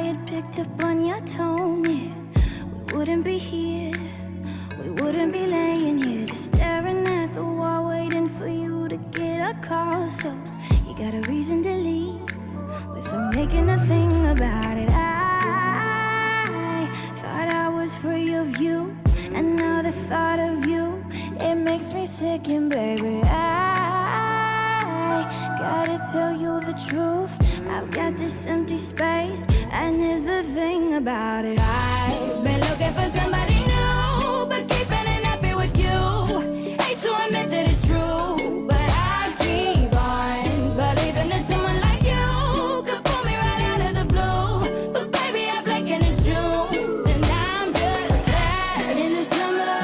had picked up on your tone, yeah, we wouldn't be here. We wouldn't be laying here just staring at the wall, waiting for you to get a call. So you got a reason to leave without making a thing about it. I thought I was free of you, and now the thought of you, it makes me sick. And baby, I gotta tell you the truth, I've got this empty space, and here's the thing about it. I've been looking for somebody new, but keeping it happy with you. Hate to admit that it's true, but I keep on believing that someone like you could pull me right out of the blue. But baby, I'm blinking in June, and I'm just sad in the summer.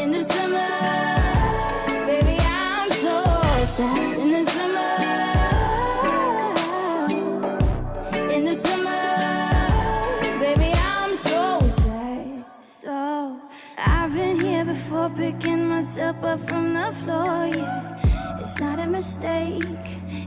In the summer, baby, I'm so sad in the summer. In the summer, baby, I'm so sad. So I've been here before, picking myself up from the floor, yeah. It's not a mistake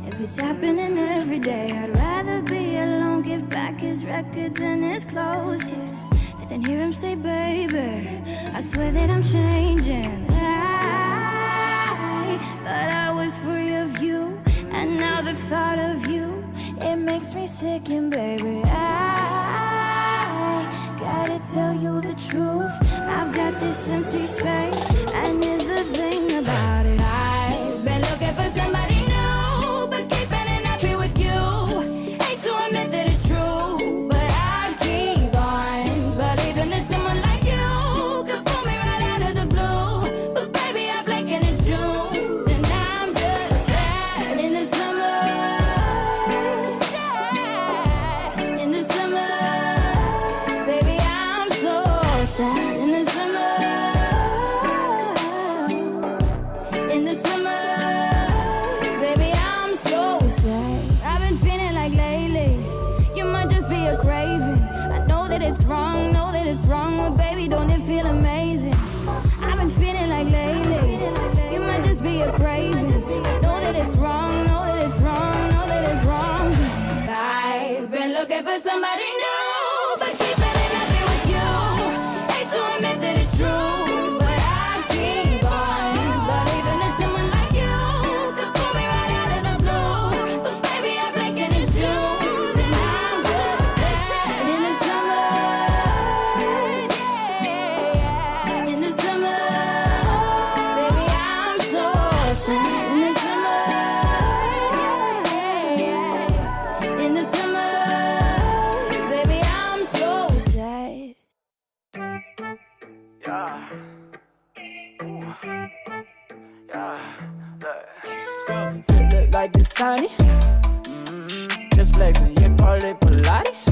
if it's happening every day. I'd rather be alone, give back his records and his clothes, yeah, than hear him say, baby, I swear that I'm changing. I thought I was free of you, and now the thought of you, it makes me sick. And baby, I gotta tell you the truth, I've got this empty space, and here's the thing about it. I've been looking for somebody new, but keeping it happy with you. Hate to admit that it's true, but I keep on believing that someone like you could pull me right out of the blue. But baby, I'm blinking in June, and I'm just sad in the summer. Sad in the summer, baby, I'm so sad in the summer. In the summer, baby, I'm so sad. I've been feeling like lately you might just be a craving. I know that it's wrong, but baby, don't it feel amazing? I've been feeling like lately you might just be a craving. I know that it's wrong, know that it's wrong. I've been looking for somebody new, but keeping it happy with you. Hate to admit that it's true, but I keep on believing that someone like you could pull me right out of the blue. But baby, I'm blinking in June, and I'm just sad in the summer. In the summer, baby, I'm so sad in the summer. In the summer, baby, I'm so sad. Yeah. Ooh. Yeah. Look. Feel it like it's sunny. Just flexing, you call it Pilates.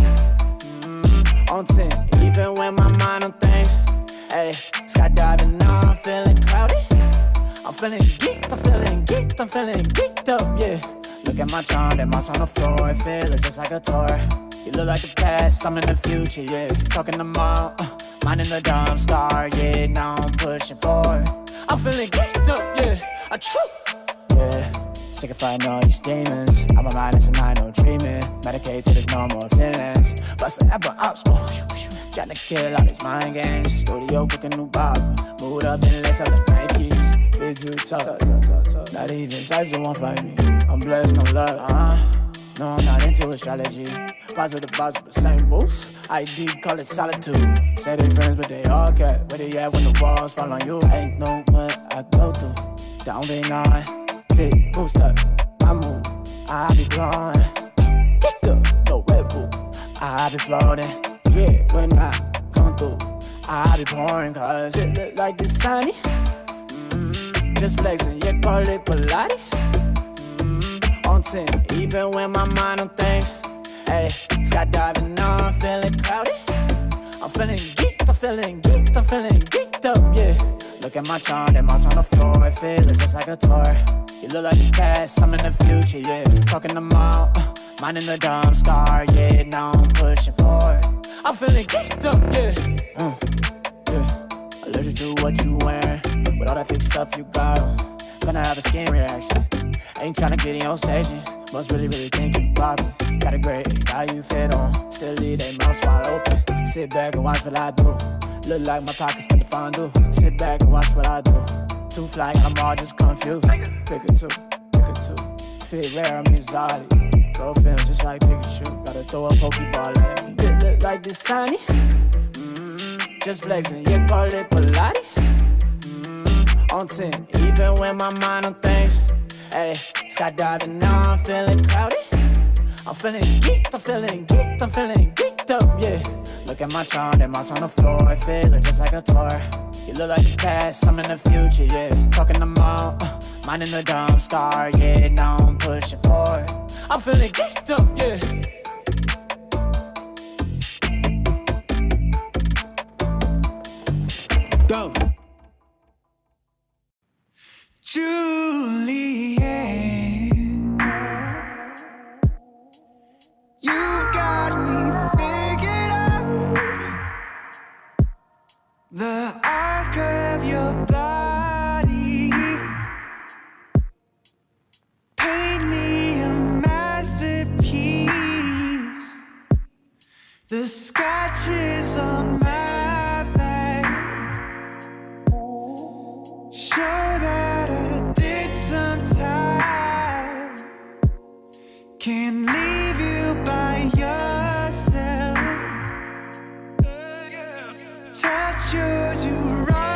On 10, even when my mind on things. Hey, skydiving now, I'm feeling cloudy. I'm feeling geeked, I'm feeling geeked up, yeah. Look at my charm, that mouse on the floor, and feel it just like a tour. You look like the past, I'm in the future, yeah. Talking to mom, minding the dumb star, yeah. Now I'm pushing forward. I'm feeling geeked up, yeah. A truth, yeah. Sick of fighting all these demons. I'm a minus and I no treatment. Medicate till there's no more feelings. Bustin' ever ops, trying to kill all these mind games. Studio booking new Bob. Mood up and lace up the Nikes. Feel too tough. Not even size won't find me. I'm blessed, no luck, No, I'm not into astrology. Positive, same boost. ID, call it solitude. Say they friends, but they all cat. Where they at when the walls fall on you? Ain't know what I go through. Down be nine. Fit, boost up, I move, I be glowing. Picked up, no Red Bull, I be floating. Drip when I come through, I be pouring. Cause it look like it's sunny. Just flexing, you call it Pilates. On 10, even when my mind on things. Hey, skydiving now, I'm feeling cloudy. I'm feeling geeked, I'm feeling geeked up, yeah. Look at my charm, that mouse on the floor, I feel it just like a tour. You look like the past, I'm in the future, yeah. Talking to mom, minding the dumb scar, yeah. Now I'm pushing forward. I'm feeling geeked up, yeah. Yeah. Allergic to what you wearing, with all that fake stuff you got. Gonna have a skin reaction. Ain't tryna get in your station. Must really think you Bobby. Got a great guy you fit on. Still leave they mouth wide open. Sit back and watch what I do. Look like my pockets full of fondue. Sit back and watch what I do. Too fly, and I'm all just confused. Pick a two. Fit rare, I'm exotic. Bro feels just like Pikachu. Gotta throw a Pokeball at me. It look like this sunny. Just flexing, you call it Pilates. On 10, even when my mind on things. Hey, skydiving now, I'm feeling crowded. I'm feeling geeked, I'm feeling geeked up, yeah. Look at my charm, that mouse on the floor. Feeling just like a tour. You look like the past, I'm in the future, yeah. Talking to mom, minding the dumb star, yeah. Now I'm pushing forward. I'm feeling geeked up, yeah. Go. Juliet, you got me figured out. The arc of your body, paint me a masterpiece. The scratches on my back show that I did some time. Can't leave you by yourself. Touch yours, you right.